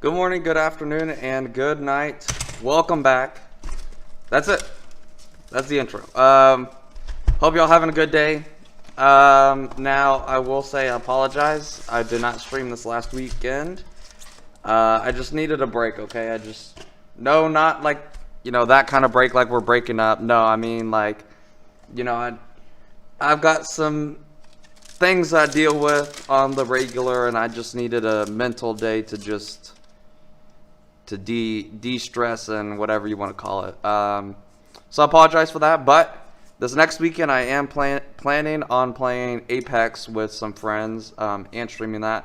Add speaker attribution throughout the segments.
Speaker 1: Good morning, good afternoon, and good night. Welcome back. That's it. That's the intro. Hope y'all having a good day. Now, I will say I apologize. I did not stream this last weekend. I just needed a break, okay? No, not like, that kind of break like we're breaking up. No, I mean, like, I've got some things I deal with on the regular, and I just needed a mental day to just de-stress and whatever you want to call it. So I apologize for that, but this next weekend I am planning on playing Apex with some friends and streaming that.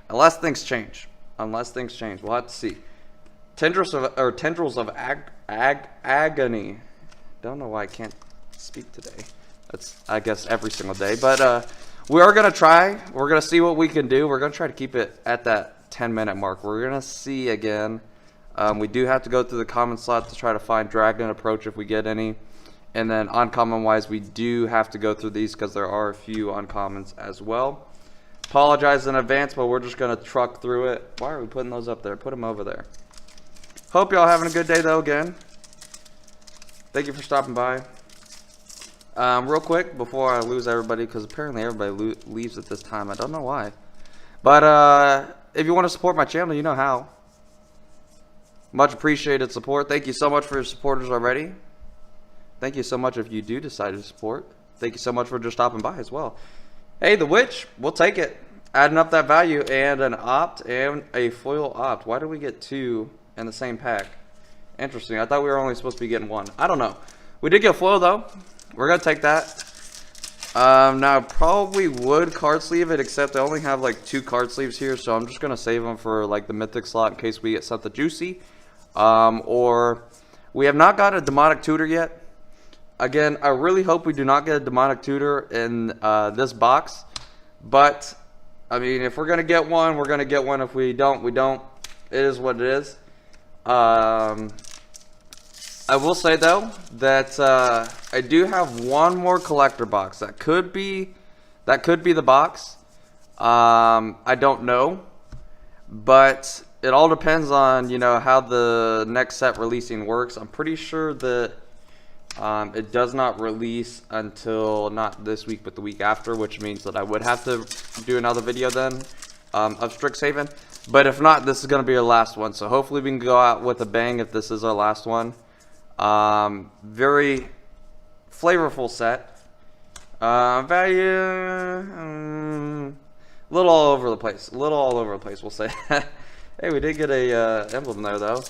Speaker 1: Unless things change. We'll have to see. Tendrils of Agony. Don't know why I can't speak today. That's, I guess, every single day. But we are going to try. We're going to see what we can do. We're going to try to keep it at that 10-minute mark. We're going to see again. We do have to go through the common slot to try to find Dragon Approach if we get any. And then uncommon-wise, we do have to go through these because there are a few uncommons as well. Apologize in advance, but we're just going to truck through it. Why are we putting those up there? Put them over there. Hope y'all having a good day, though, again. Thank you for stopping by. Real quick, before I lose everybody, because apparently everybody leaves at this time. I don't know why. But if you want to support my channel, you know how. Much appreciated support. Thank you so much for your supporters already. Thank you so much if you do decide to support. Thank you so much for just stopping by as well. Hey, the Witch, we'll take it. Adding up that value and an opt and a foil opt. Why do we get two in the same pack? Interesting. I thought we were only supposed to be getting one. I don't know. We did get foil though. We're going to take that. Now, I probably would card sleeve it, except I only have like 2 card sleeves here, so I'm just going to save them for like the mythic slot in case we get something juicy. Or we have not got a demonic tutor yet. Again, I really hope we do not get a demonic tutor in this box. But, I mean, if we're going to get one, we're going to get one. If we don't, we don't. It is what it is. I will say, though, that I do have one more collector box. That could be the box. I don't know. But it all depends on, how the next set releasing works. I'm pretty sure that it does not release until not this week, but the week after, which means that I would have to do another video then of Strixhaven. But if not, this is going to be our last one. So hopefully we can go out with a bang if this is our last one. Very flavorful set. Value, little all over the place. We'll say. Hey, we did get a emblem there though.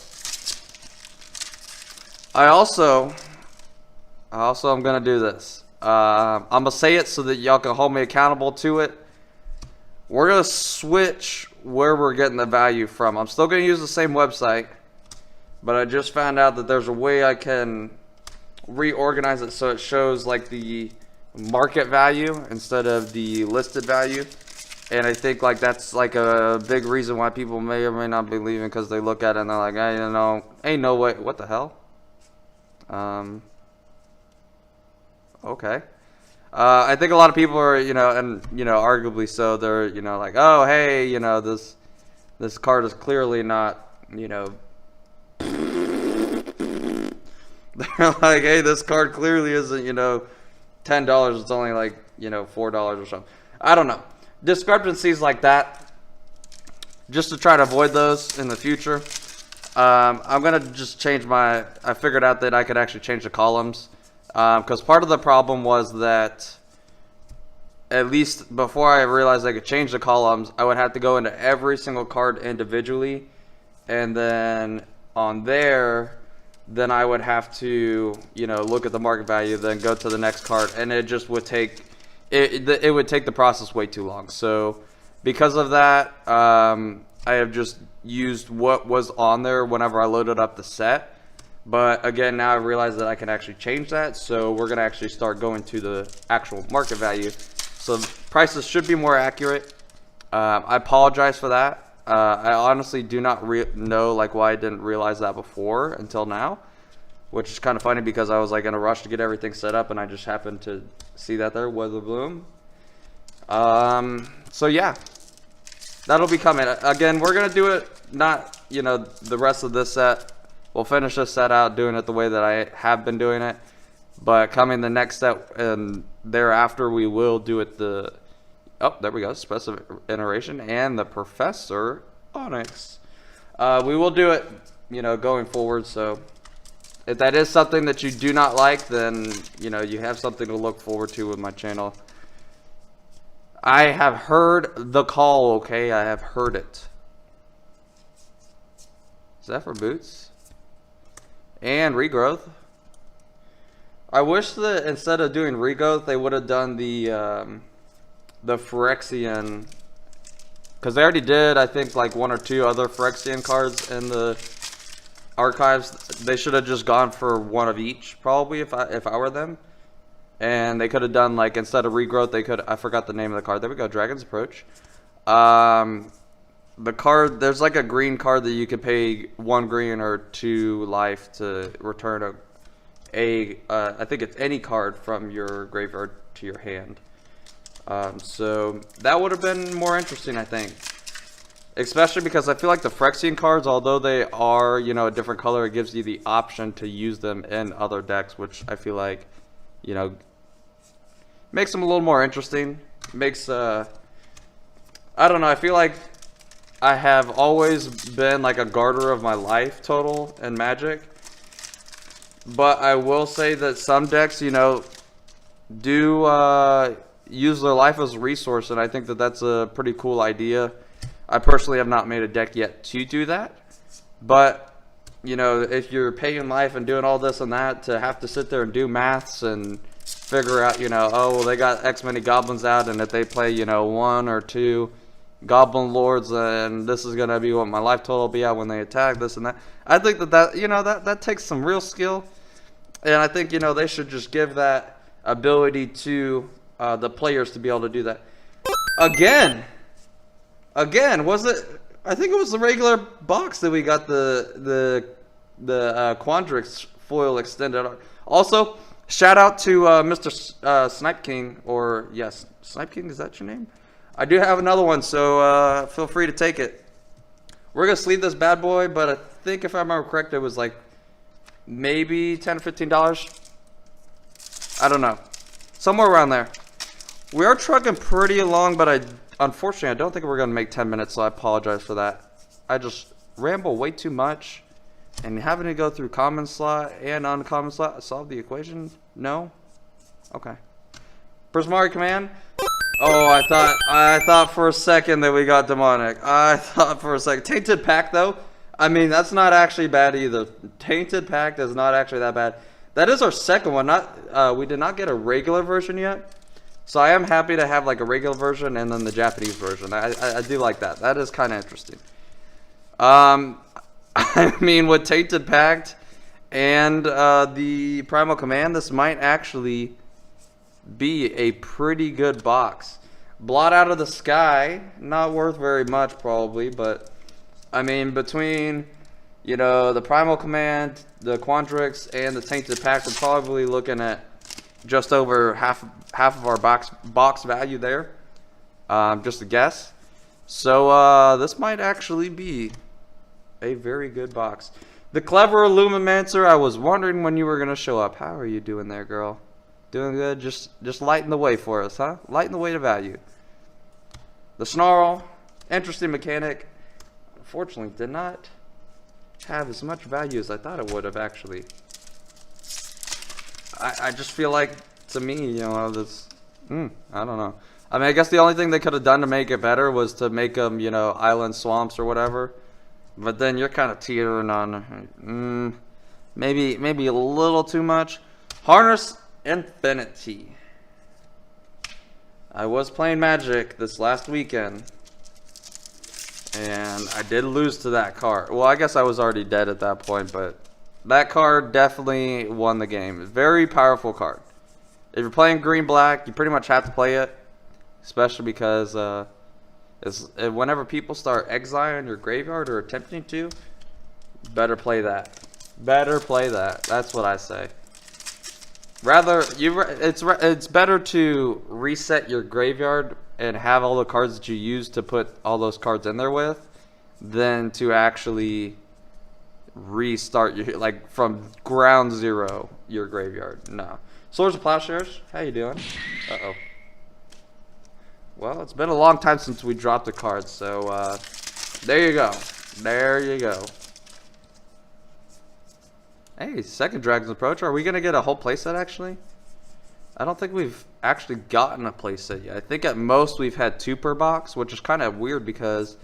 Speaker 1: I also am gonna do this. I'm gonna say it so that y'all can hold me accountable to it. We're gonna switch where we're getting the value from. I'm still gonna use the same website, but I just found out that there's a way I can reorganize it so it shows like the market value instead of the listed value. And I think like that's like a big reason why people may or may not be leaving, because they look at it and they're like, hey, ain't no way. What the hell? Okay. I think a lot of people are, and arguably so. They're, like, oh, hey, this card is clearly not, They're like, hey, this card clearly isn't, $10. It's only like, $4 or something. I don't know. Discrepancies like that, just to try to avoid those in the future. I'm going to just change I figured out that I could actually change the columns. Because part of the problem was that, at least before I realized I could change the columns, I would have to go into every single card individually. And then on there, then I would have to, look at the market value, then go to the next card. And it just would take, it would take the process way too long. So because of that, I have just used what was on there whenever I loaded up the set. But again, now I realize that I can actually change that. So we're going to actually start going to the actual market value. So prices should be more accurate. I apologize for that. I honestly do not know why I didn't realize that before until now. Which is kind of funny because I was like in a rush to get everything set up and I just happened to see that there, Witherbloom. So yeah. that'll be coming. Again, we're gonna do it not, you know, the rest of this set. We'll finish this set out doing it the way that I have been doing it. But coming the next set and thereafter, we will do it the... Oh, there we go. Expressive Iteration and the Professor Onyx. We will do it, you know, going forward. So if that is something that you do not like, then, you know, you have something to look forward to with my channel. I have heard the call, okay? I have heard it. Is that for boots? And regrowth. I wish that instead of doing regrowth, they would have done the Phyrexian, because they already did, I think, like 1 or 2 other Phyrexian cards in the archives. They should have just gone for 1 of each, probably, if I were them. And they could have done, like, instead of regrowth, they could, I forgot the name of the card. There we go, Dragon's Approach. The card, there's like a green card that you could pay 1 green or 2 life to return I think it's any card from your graveyard to your hand. So that would have been more interesting, I think. Especially because I feel like the Phyrexian cards, although they are, you know, a different color, it gives you the option to use them in other decks, which I feel like, you know, makes them a little more interesting. Makes, I don't know, I feel like I have always been like a guarder of my life total in Magic. But I will say that some decks, you know, do use their life as a resource, and I think that that's a pretty cool idea. I personally have not made a deck yet to do that. But, you know, if you're paying life and doing all this and that, to have to sit there and do maths and figure out, you know, oh, well, they got X many goblins out, and if they play, you know, 1 or 2 goblin lords, and this is going to be what my life total will be at when they attack, this and that. I think that, you know, that takes some real skill. And I think, you know, they should just give that ability to the players to be able to do that. Again, was it? I think it was the regular box that we got the Quandrix foil extended. Also, shout out to Mr. Snipe King, or yes, Snipe King, is that your name? I do have another one, so feel free to take it. We're gonna sleeve this bad boy, but I think if I remember correct, it was like maybe $10 or $15. I don't know, somewhere around there. We are trucking pretty along, but unfortunately I don't think we're gonna make 10 minutes, so I apologize for that. I just ramble way too much, and having to go through common slot and uncommon slot, solve the equation. No, okay. Prismari Command. Oh, I thought for a second that we got demonic. I thought for a second. Tainted Pact, though, I mean, that's not actually bad either. Tainted Pact is not actually that bad. That is our second one. We did not get a regular version yet, so I am happy to have like a regular version and then the Japanese version. I do like that. That is kind of interesting. I mean, with Tainted Pact and the Primal Command, this might actually be a pretty good box. Blot Out of the Sky, not worth very much probably, but I mean, between, you know, the Primal Command, the Quandrix, and the Tainted Pact, we're probably looking at just over half of our box value there. Just a guess. So this might actually be a very good box. The Clever Illuminancer, I was wondering when you were gonna show up. How are you doing there, girl? Doing good? Just lighting the way for us, huh? Lighting the way to value. The Snarl, interesting mechanic. Unfortunately, did not have as much value as I thought it would have, actually. I just feel like, to me, you know, this... I don't know. I mean, I guess the only thing they could have done to make it better was to make them, you know, island swamps or whatever. But then you're kind of teetering on... maybe a little too much. Harness Infinity. I was playing Magic this last weekend, and I did lose to that card. Well, I guess I was already dead at that point, but that card definitely won the game. Very powerful card. If you're playing green-black, you pretty much have to play it, especially because whenever people start exiling your graveyard or attempting to, better play that. Better play that. That's what I say. It's better to reset your graveyard and have all the cards that you use to put all those cards in there with, than to actually restart your, like, from ground zero your graveyard. No. Swords of Plowshares, how you doing? Uh-oh. Well, it's been a long time since we dropped a card, so there you go. There you go. Hey, second Dragon's Approach. Are we going to get a whole playset, actually? I don't think we've actually gotten a playset yet. I think at most we've had 2 per box, which is kind of weird because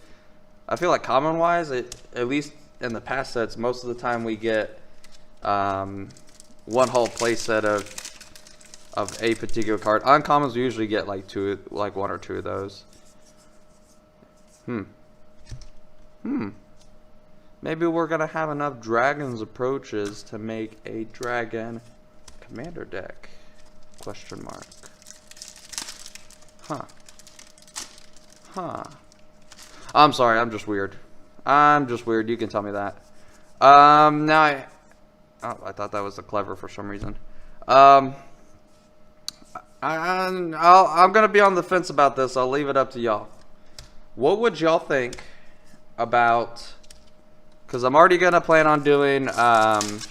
Speaker 1: I feel like common-wise, at least in the past sets, most of the time we get one whole playset of a particular card. Uncommons, we usually get like 1 or 2 of those. Maybe we're gonna have enough Dragon's Approaches to make a Dragon Commander deck? Question mark. I'm sorry, I'm just weird. You can tell me that. Now I thought that was a clever for some reason. I'm gonna be on the fence about this. I'll leave it up to y'all. What would y'all think about? Because I'm already gonna plan on doing. Don't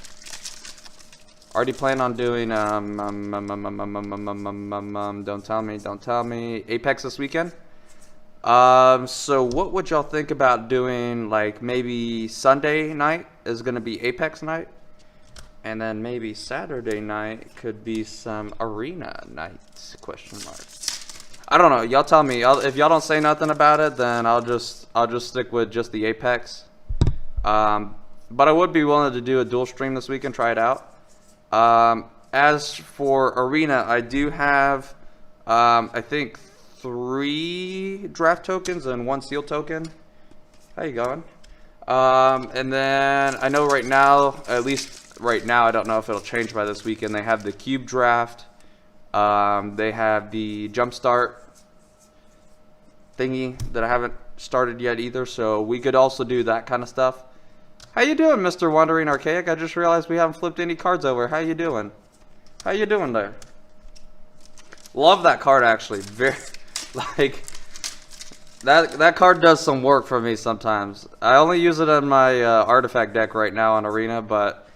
Speaker 1: tell me. Apex this weekend. So what would y'all think about doing, like, maybe Sunday night is gonna be Apex night, and then maybe Saturday night could be some arena night? Question mark. I don't know. Y'all tell me. If y'all don't say nothing about it, then I'll just stick with just the Apex. But I would be willing to do a dual stream this week and try it out. As for arena, I do have I think 3 draft tokens and 1 seal token. How you going? And then I know right now, at least right now, I don't know if it'll change by this weekend, they have the cube draft. They have the jumpstart thingy that I haven't started yet either, so we could also do that kind of stuff. How you doing, Mr. Wandering Archaic? I just realized we haven't flipped any cards over. How you doing? How you doing there? Love that card, actually. Very, like, that card does some work for me sometimes. I only use it in my artifact deck right now on Arena, but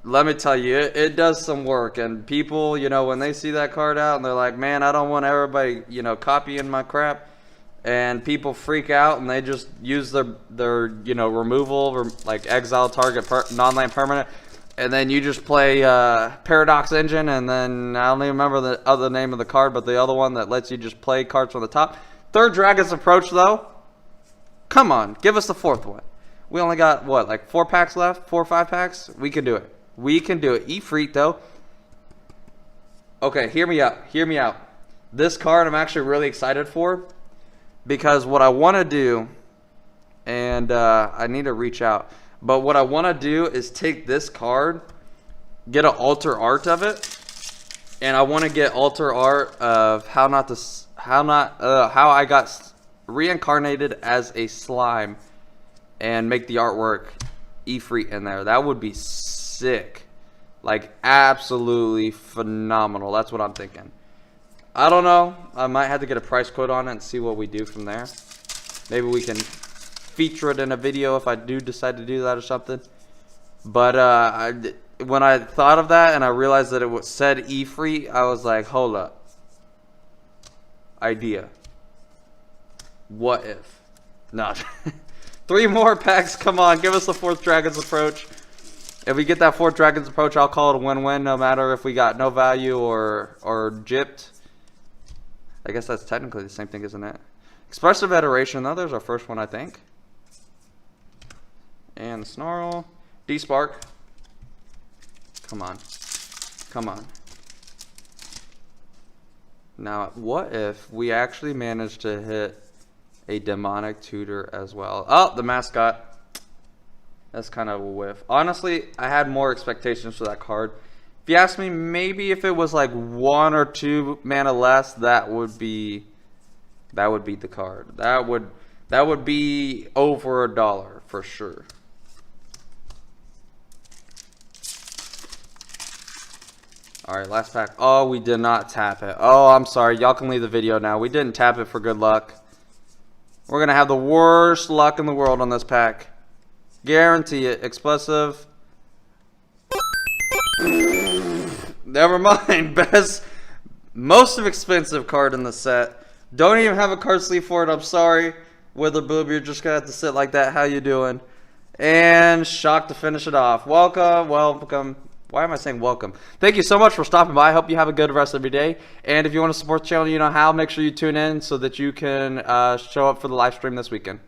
Speaker 1: let me tell you, it does some work. And people, you know, when they see that card out and they're like, man, I don't want everybody, you know, copying my crap. And people freak out and they just use their you know, removal, or like exile target non-land permanent, and then you just play Paradox Engine, and then I don't even remember the other name of the card, but the other one that lets you just play cards from the top. 3rd Dragon's Approach, though. Come on, give us the 4th one. We only got what, like 4 packs left, 4 or 5 packs. We can do it. We can do it. Ifrit, though. Okay, hear me out. Hear me out. This card I'm actually really excited for. Because what I want to do, and I need to reach out, but what I want to do is take this card, get an alter art of it, and I want to get alter art of how I got reincarnated as a slime, and make the artwork Ifrit in there. That would be sick, like absolutely phenomenal. That's what I'm thinking. I don't know. I might have to get a price quote on it and see what we do from there. Maybe we can feature it in a video if I do decide to do that or something. But when I thought of that and I realized that it said Ifrit, I was like, hold up. Idea. What if? No. 3 more packs. Come on. Give us the 4th Dragon's Approach. If we get that 4th Dragon's Approach, I'll call it a win-win, no matter if we got no value or gypped. I guess that's technically the same thing, isn't it? Expressive Iteration, though. There's our first one, I think. And the Snarl. D-Spark. Come on. Come on. Now, what if we actually managed to hit a Demonic Tutor as well? Oh, the Mascot. That's kind of a whiff. Honestly, I had more expectations for that card. If you ask me, maybe if it was like 1 or 2 mana less, that would be the card. That would be over $1 for sure. Alright, last pack. Oh, we did not tap it. Oh, I'm sorry. Y'all can leave the video now. We didn't tap it for good luck. We're going to have the worst luck in the world on this pack. Guarantee it. Expressive. Never mind. Most expensive card in the set. Don't even have a card sleeve for it. I'm sorry. Witherbloom, you're just going to have to sit like that. How you doing? And Shock to finish it off. Welcome. Why am I saying welcome? Thank you so much for stopping by. I hope you have a good rest of your day. And if you want to support the channel, you know how. Make sure you tune in so that you can show up for the live stream this weekend.